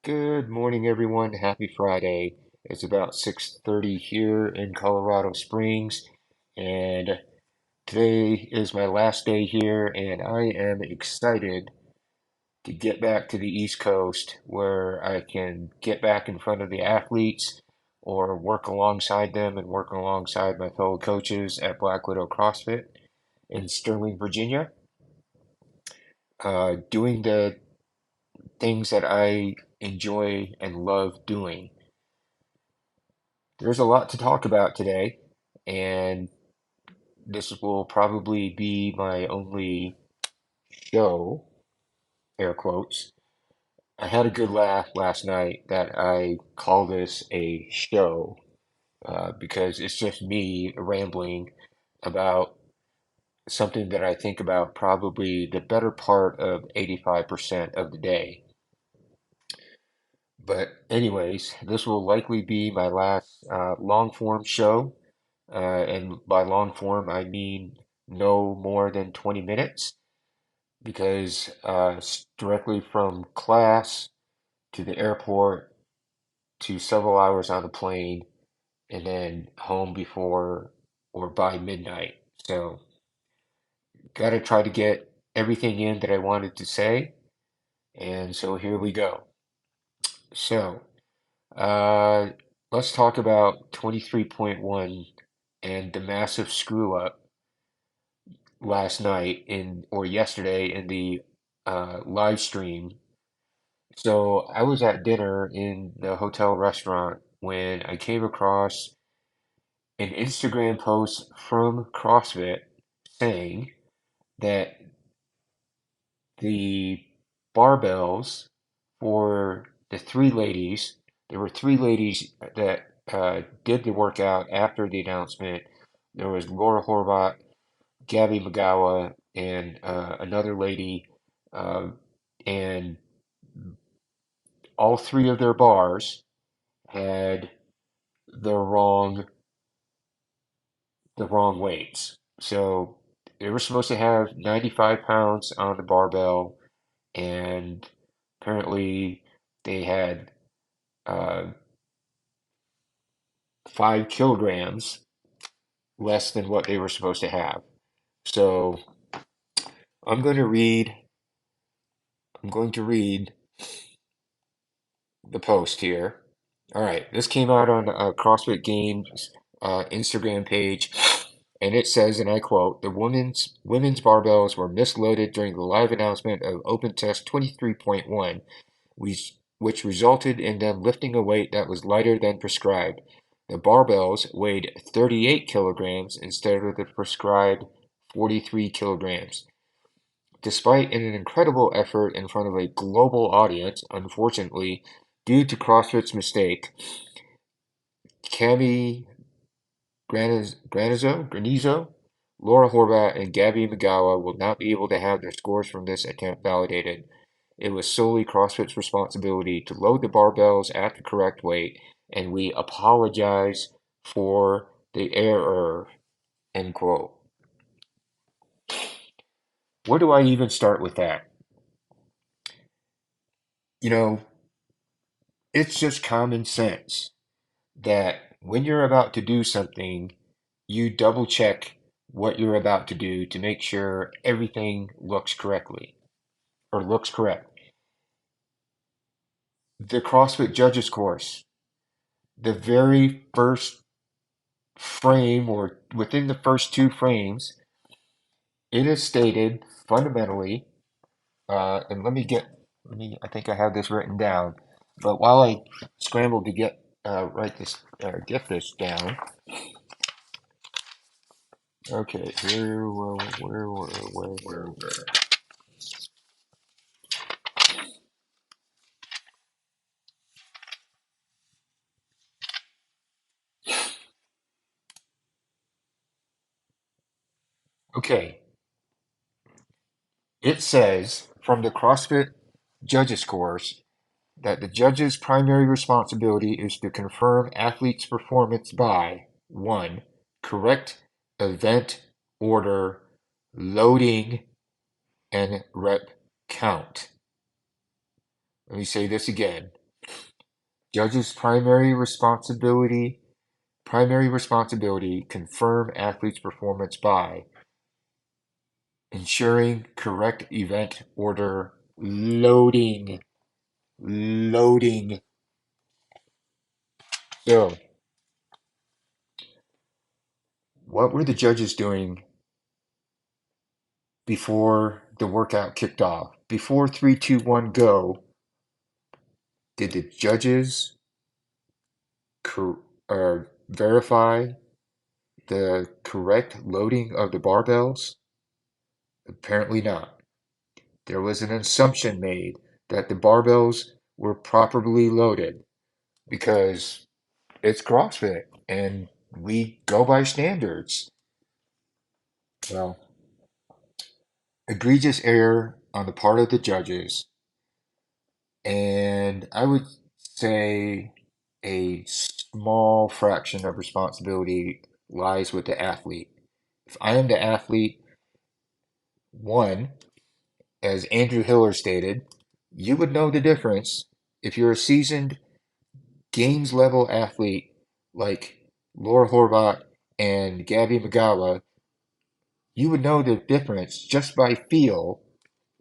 Good morning, everyone. Happy Friday. It's about 6:30 here in Colorado Springs, and today is my last day here, and I am excited to get back to the East Coast where I can get back in front of the athletes or work alongside them and work alongside my fellow coaches at Black Widow CrossFit in Sterling, Virginia, doing the things that I enjoy and love doing. There's a lot to talk about today, and this will probably be my only show, air quotes. I had a good laugh last night that I call this a show because it's just me rambling about something that I think about probably the better part of 85% of the day. But anyways, this will likely be my last long form show. And by long form, I mean no more than 20 minutes because directly from class to the airport to several hours on the plane and then home before or by midnight. So, got to try to get everything in that I wanted to say. And so here we go. So, uh, let's talk about 23.1 and the massive screw up last night in or yesterday in the live stream. So I was at dinner in the hotel restaurant when I came across an Instagram post from CrossFit saying that the barbells for the three ladies, there were three ladies that did the workout after the announcement. There was Laura Horvath, Gabby McGowan, and another lady, uh, and all three of their bars had the wrong the wrong weights. So they were supposed to have 95 pounds on the barbell, and apparently they had uh, 5 kilograms less than what they were supposed to have. So I'm going to read. I'm going to read the post here. All right, this came out on CrossFit Games Instagram page, and it says, and I quote, "The women's barbells were misloaded during the live announcement of Open Test 23.1, which resulted in them lifting a weight that was lighter than prescribed. The barbells weighed 38 kilograms instead of the prescribed 43 kilograms. Despite an incredible effort in front of a global audience, unfortunately, due to CrossFit's mistake, Cami Granizo, Laura Horvath, and Gabby Magawa will not be able to have their scores from this attempt validated. It was solely CrossFit's responsibility to load the barbells at the correct weight, and we apologize for the error." End quote. Where do I even start with that? You know, it's just common sense that when you're about to do something, you double check what you're about to do to make sure everything looks correctly or looks correct. The CrossFit Judges course, the very first frame or within the first two frames, it is stated fundamentally, and I think I have this written down, but while I scramble to get this down, okay, where. Okay, it says from the CrossFit Judges course that the judge's primary responsibility is to confirm athletes' performance by 1. Correct event order, loading, and rep count. Let me say this again. Judges' primary responsibility, confirm athlete's performance by ensuring correct event order, loading. So, what were the judges doing before the workout kicked off? Before 3, 2, 1, go, did the judges verify the correct loading of the barbells? Apparently not. There was an assumption made that the barbells were properly loaded because it's CrossFit and we go by standards. Well, egregious error on the part of the judges, and I would say a small fraction of responsibility lies with the athlete. If I am the athlete, one, as Andrew Hiller stated, you would know the difference if you're a seasoned games level athlete like Laura Horvath and Gabby Magawa. You would know the difference just by feel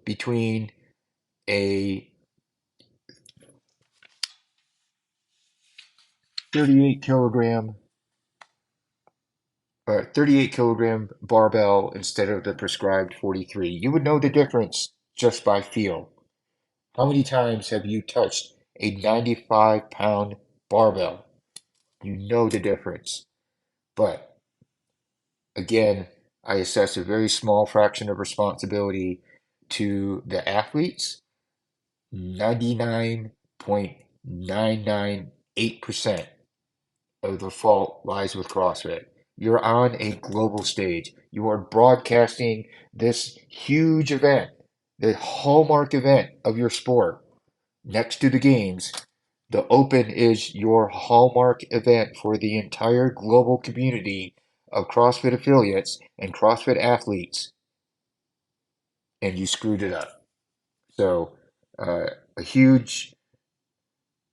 between a 38 kilogram 38 kilogram barbell instead of the prescribed 43. You would know the difference just by feel. How many times have you touched a 95-pound barbell? You know the difference. But again, I assess a very small fraction of responsibility to the athletes. 99.998% of the fault lies with CrossFit. You're on a global stage. You are broadcasting this huge event, the hallmark event of your sport, next to the games. The Open is your hallmark event for the entire global community of CrossFit affiliates and CrossFit athletes, and you screwed it up. So, a huge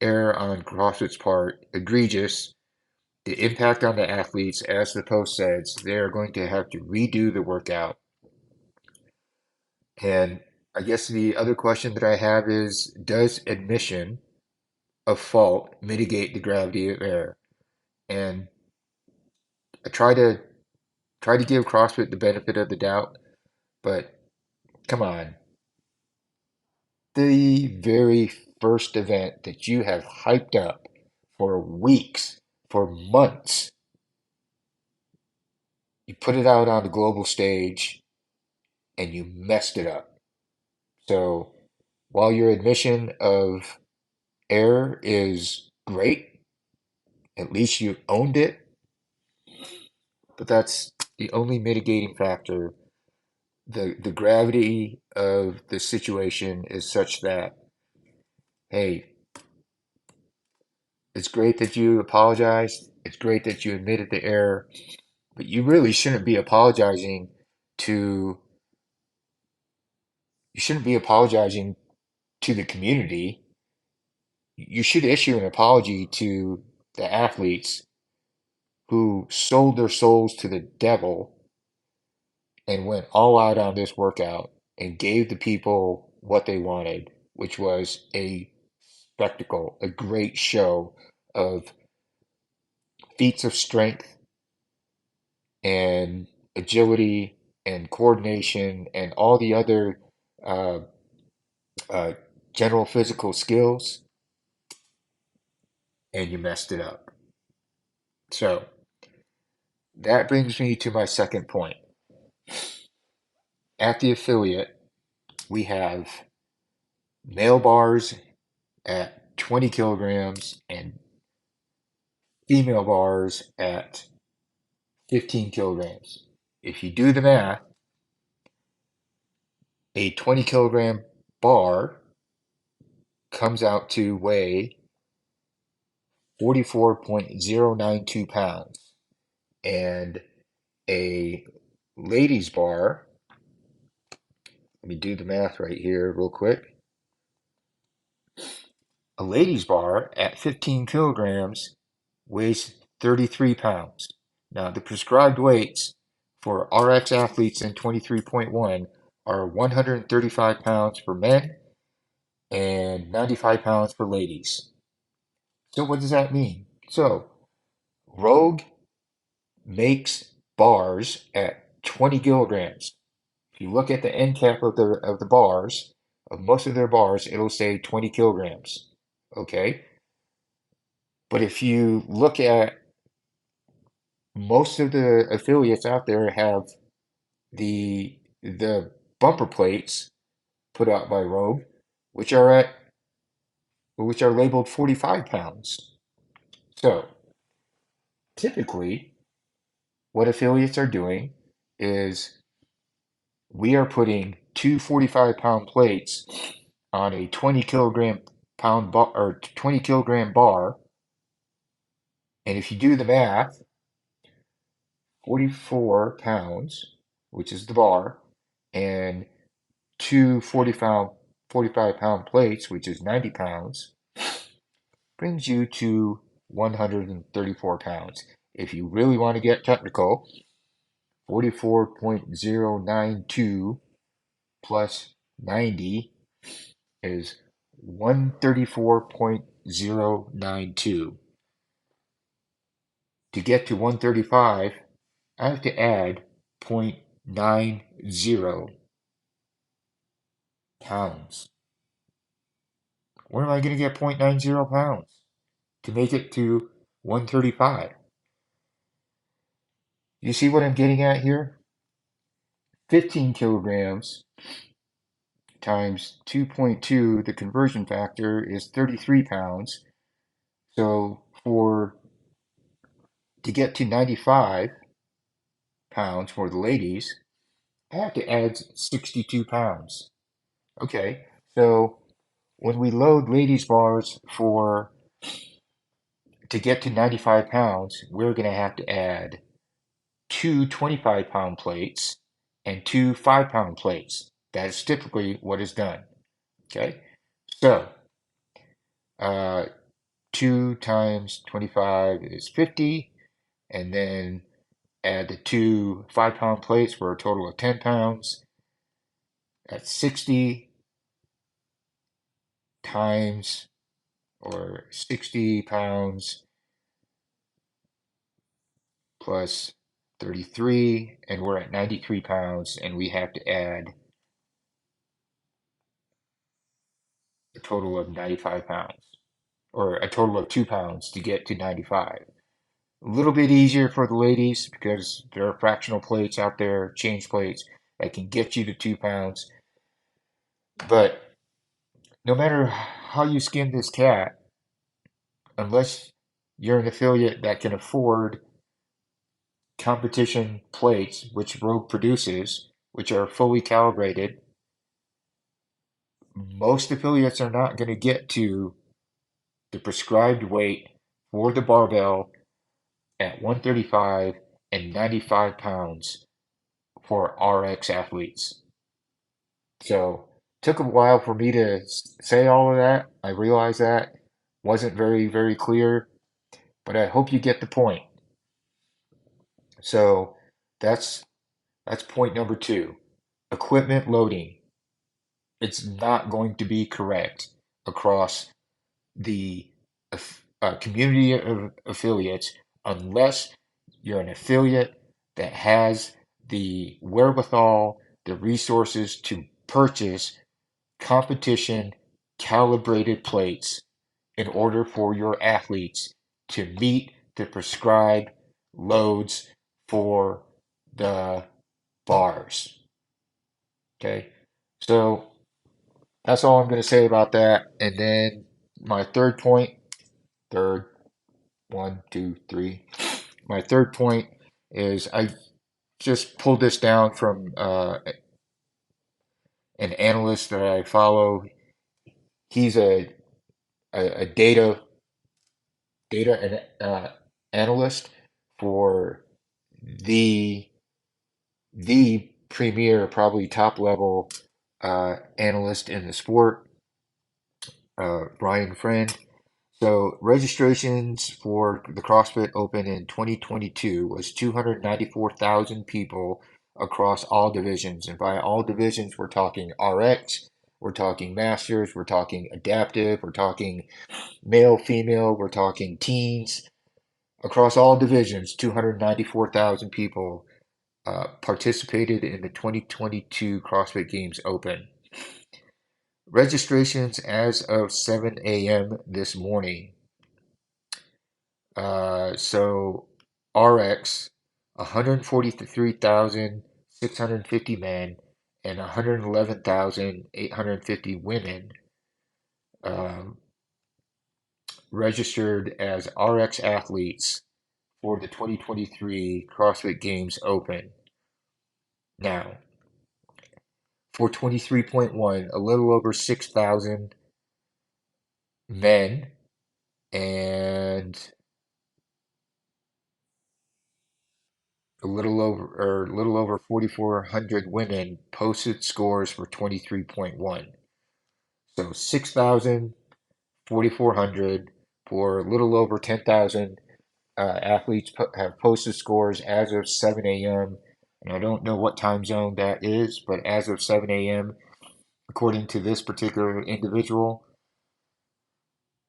error on CrossFit's part, egregious. The impact on the athletes, as the post says, they are going to have to redo the workout. And I guess the other question that I have is, does admission of fault mitigate the gravity of error? And I try to give CrossFit the benefit of the doubt, but come on. The very first event that you have hyped up for weeks, for months, you put it out on the global stage and you messed it up. So while your admission of error is great, at least you owned it, but that's the only mitigating factor. The gravity of the situation is such that, hey, it's great that you apologized. It's great that you admitted the error, but you really shouldn't be apologizing to you shouldn't be apologizing to the community. You should issue an apology to the athletes who sold their souls to the devil and went all out on this workout and gave the people what they wanted, which was a spectacle, a great show of feats of strength and agility and coordination and all the other uh, uh, general physical skills, and you messed it up. So that brings me to my second point. At the affiliate, we have male bars at 20 kilograms and female bars at 15 kilograms. If you do the math, a 20 kilogram bar comes out to weigh 44.092 pounds, and a ladies bar, let me do the math right here real quick. A A ladies bar at 15 kilograms weighs 33 pounds. Now, the prescribed weights for RX athletes in 23.1 are 135 pounds for men and 95 pounds for ladies. So what does that mean? So Rogue makes bars at 20 kilograms. If you look at the end cap of the bars, of most of their bars, it'll say 20 kilograms. Okay? But if you look at most of the affiliates out there have the bumper plates put out by Rogue, which are at which are labeled 45 pounds. So typically, what affiliates are doing is we are putting two 45-pound plates on a 20 kilogram pound bar or 20 kilogram bar, and if you do the math, 44 pounds, which is the bar, and two 45 pound plates, which is 90 pounds, brings you to 134 pounds. If you really want to get technical, 44.092 plus 90 is 134.092. To get to 135, I have to add 0.90 pounds. Where am I going to get 0.90 pounds to make it to 135? You see what I'm getting at here? 15 kilograms times 2.2, the conversion factor is 33 pounds. So to get to 95 pounds for the ladies, I have to add 62 pounds. Okay, so when we load ladies bars to get to 95 pounds, we're going to have to add two 25-pound plates and two 5-pound plates. That is typically what is done. Okay, so uh, 2 times 25 is 50, and then add the two 5-pound plates for a total of 10 pounds. That's 60 times or 60 pounds plus 33, and we're at 93 pounds, and we have to add a total of 95 pounds, or a total of 2 pounds to get to 95. A little bit easier for the ladies because there are fractional plates out there, change plates, that can get you to 2 pounds. But no matter how you skin this cat, unless you're an affiliate that can afford competition plates, which Rogue produces, which are fully calibrated, most affiliates are not going to get to the prescribed weight for the barbell at 135 and 95 pounds for RX athletes. So it took a while for me to say all of that. I realize that wasn't very, very clear, but I hope you get the point. So that's point number two. Equipment loading. It's not going to be correct across the community of affiliates unless you're an affiliate that has the wherewithal, the resources to purchase competition calibrated plates in order for your athletes to meet the prescribed loads for the bars. Okay, so that's all I'm going to say about that. And then my third point, third, one, two, three. My third point is I just pulled this down from an analyst that I follow. He's a data analyst for the the premier, probably top level analyst in the sport. Brian Friend. So registrations for the CrossFit Open in 2022 was 294,000 people across all divisions. And by all divisions, we're talking RX, we're talking Masters, we're talking Adaptive, we're talking male, female, we're talking teens. Across all divisions, 294,000 people participated in the 2022 CrossFit Games Open. Registrations as of 7 a.m. this morning. So RX, 143,650 men and 111,850 women um, registered as RX athletes for the 2023 CrossFit Games Open. Now, for 23.1, a little over 6,000 men and a little over 4,400 women posted scores for 23.1. So 6,000, 4,400 for a little over 10,000 athletes have posted scores as of 7 a.m. And I don't know what time zone that is, but as of 7 a.m., according to this particular individual,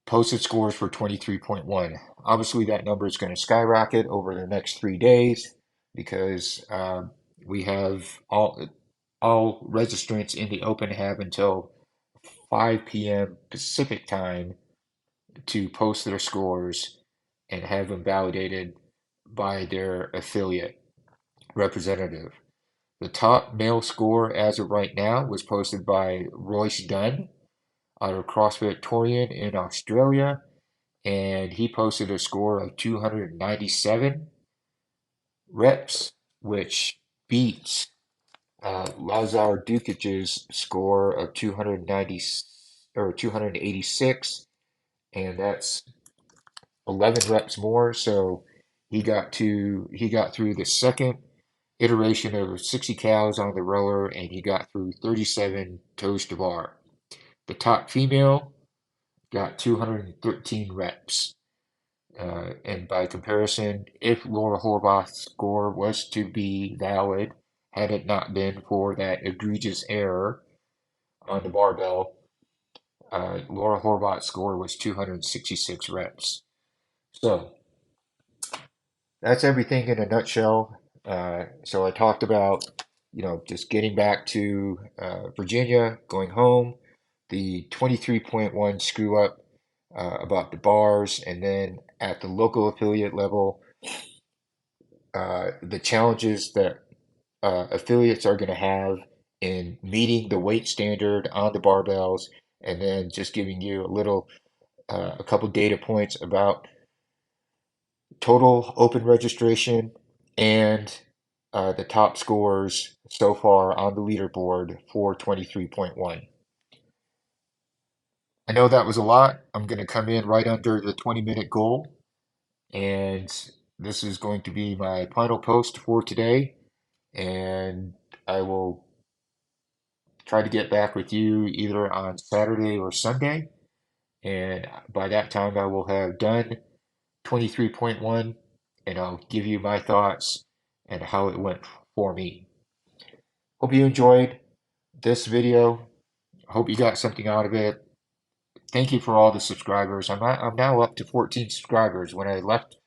posted scores for 23.1. Obviously, that number is going to skyrocket over the next 3 days because we have all registrants in the open have until 5 p.m. Pacific time to post their scores and have them validated by their affiliate representative. The top male score as of right now was posted by Royce Dunn out of CrossFit Torian in Australia, and he posted a score of 297 reps, which beats Lazar Dukic's score of 290 or 286, and that's 11 reps more. So he got through the second iteration of 60 cows on the rower, and he got through 37 toes to bar. The top female got 213 reps. And by comparison, if Laura Horvath's score was to be valid, had it not been for that egregious error on the barbell, Laura Horvath's score was 266 reps. So that's everything in a nutshell. So I talked about, just getting back to Virginia, going home, the 23.1 screw up about the bars, and then at the local affiliate level, the challenges that affiliates are going to have in meeting the weight standard on the barbells, and then just giving you a couple data points about total open registration and the top scores so far on the leaderboard for 23.1. I know that was a lot. I'm going to come in right under the 20-minute goal, and this is going to be my final post for today, and I will try to get back with you either on Saturday or Sunday, and by that time I will have done 23.1, and I'll give you my thoughts and how it went for me. Hope you enjoyed this video. Hope you got something out of it. Thank you for all the subscribers. I'm now up to 14 subscribers. When I left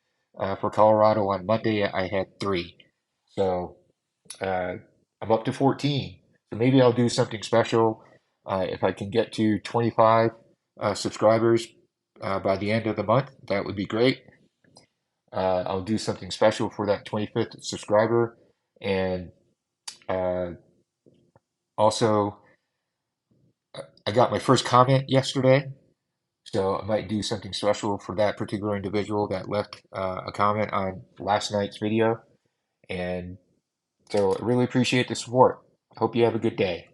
for Colorado on Monday, I had 3. So uh, I'm up to 14. So maybe I'll do something special if I can get to 25 subscribers by the end of the month. That would be great. I'll do something special for that 25th subscriber. And uh, also, I got my first comment yesterday. So I might do something special for that particular individual that left a comment on last night's video. And so I really appreciate the support. Hope you have a good day.